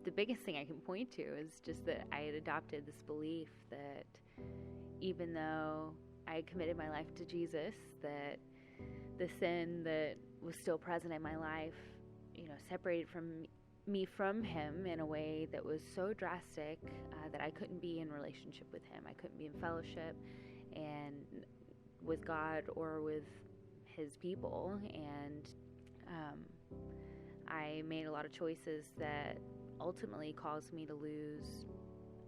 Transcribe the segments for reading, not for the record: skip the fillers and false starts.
the biggest thing I can point to is just that I had adopted this belief that even though I had committed my life to Jesus, that the sin that was still present in my life, separated me from him in a way that was so drastic that I couldn't be in relationship with him. I couldn't be in fellowship and with God or with his people. And I made a lot of choices that ultimately caused me to lose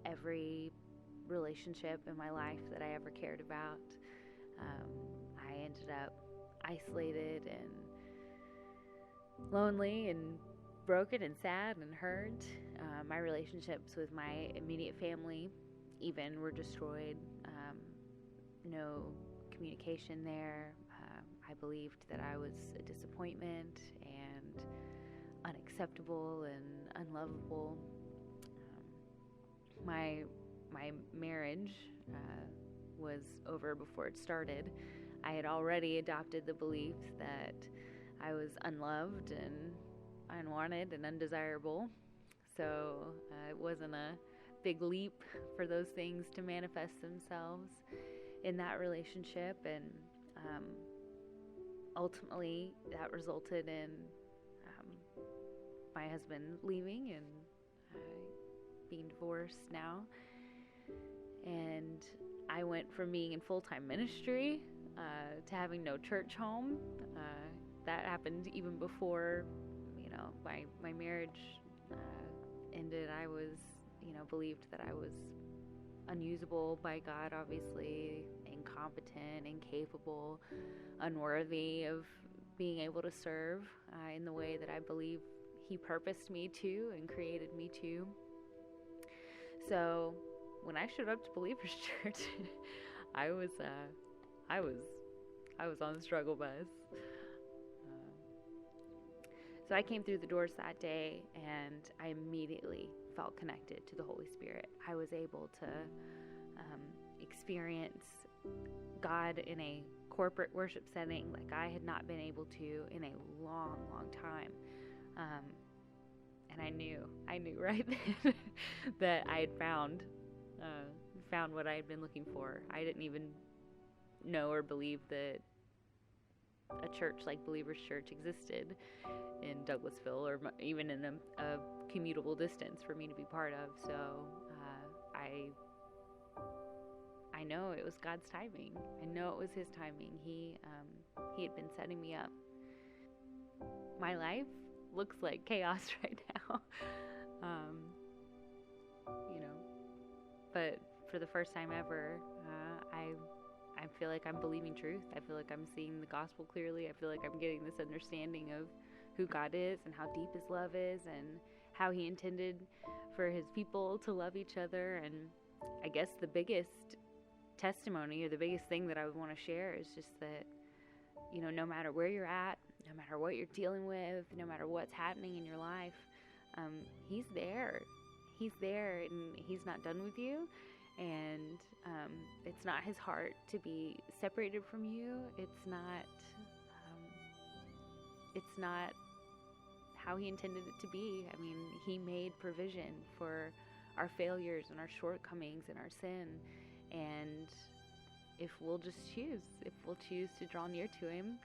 every relationship in my life that I ever cared about. I ended up isolated and lonely and broken and sad and hurt. My relationships with my immediate family even were destroyed. No communication there. I believed that I was a disappointment and unacceptable and unlovable. My marriage was over before it started. I had already adopted the belief that I was unloved and unwanted and undesirable. So it wasn't a big leap for those things to manifest themselves in that relationship. And ultimately that resulted in my husband leaving and being divorced now. And I went from being in full-time ministry to having no church home. That happened even before, my marriage ended. I was, believed that I was unusable by God, obviously, incompetent, incapable, unworthy of being able to serve in the way that I believe he purposed me to and created me to. So when I showed up to Believers Church, I was on the struggle bus. So I came through the doors that day, and I immediately felt connected to the Holy Spirit. I was able to experience God in a corporate worship setting like I had not been able to in a long, long time. And I knew right then that I had found what I had been looking for. I didn't even know or believe that a church like Believers Church existed in Douglasville, or even in a commutable distance for me to be part of. So I know it was God's timing. I know it was his timing. He had been setting me up. My life looks like chaos right now. But for the first time ever, I feel like I'm believing truth. I feel like I'm seeing the gospel clearly. I feel like I'm getting this understanding of who God is and how deep his love is and how he intended for his people to love each other. And I guess the biggest testimony, or the biggest thing that I would want to share, is just that, no matter where you're at, no matter what you're dealing with, no matter what's happening in your life, he's there. He's there, and he's not done with you. And it's not his heart to be separated from you. It's not how he intended it to be. I mean, he made provision for our failures and our shortcomings and our sin. And if we'll choose to draw near to him,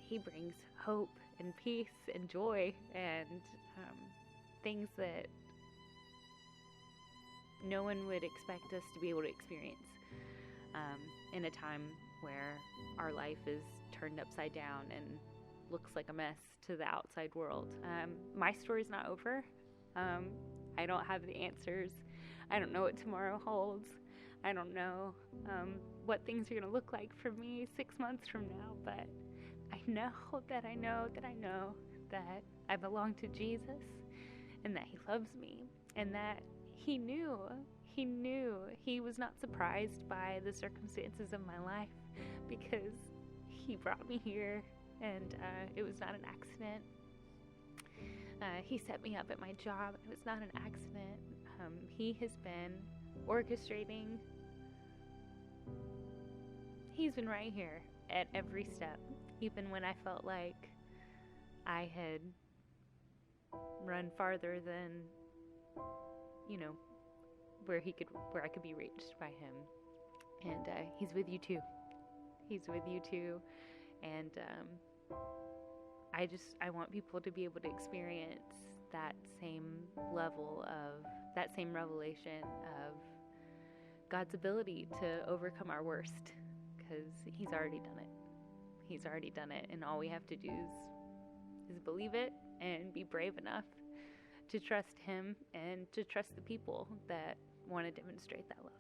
he brings hope and peace and joy and things that no one would expect us to be able to experience in a time where our life is turned upside down and looks like a mess to the outside world. My story's not over. I don't have the answers. I don't know what tomorrow holds. I don't know what things are going to look like for me 6 months from now, but I know that I belong to Jesus, and that he loves me, and that he knew he was not surprised by the circumstances of my life, because he brought me here, and it was not an accident. He set me up at my job. It was not an accident. He has been orchestrating. He's been right here at every step, even when I felt like I had run farther than, where I could be reached by him. And he's with you too. He's with you too. And I want people to be able to experience that same level of, that same revelation of God's ability to overcome our worst, because he's already done it. He's already done it, and all we have to do is believe it and be brave enough to trust him and to trust the people that want to demonstrate that love.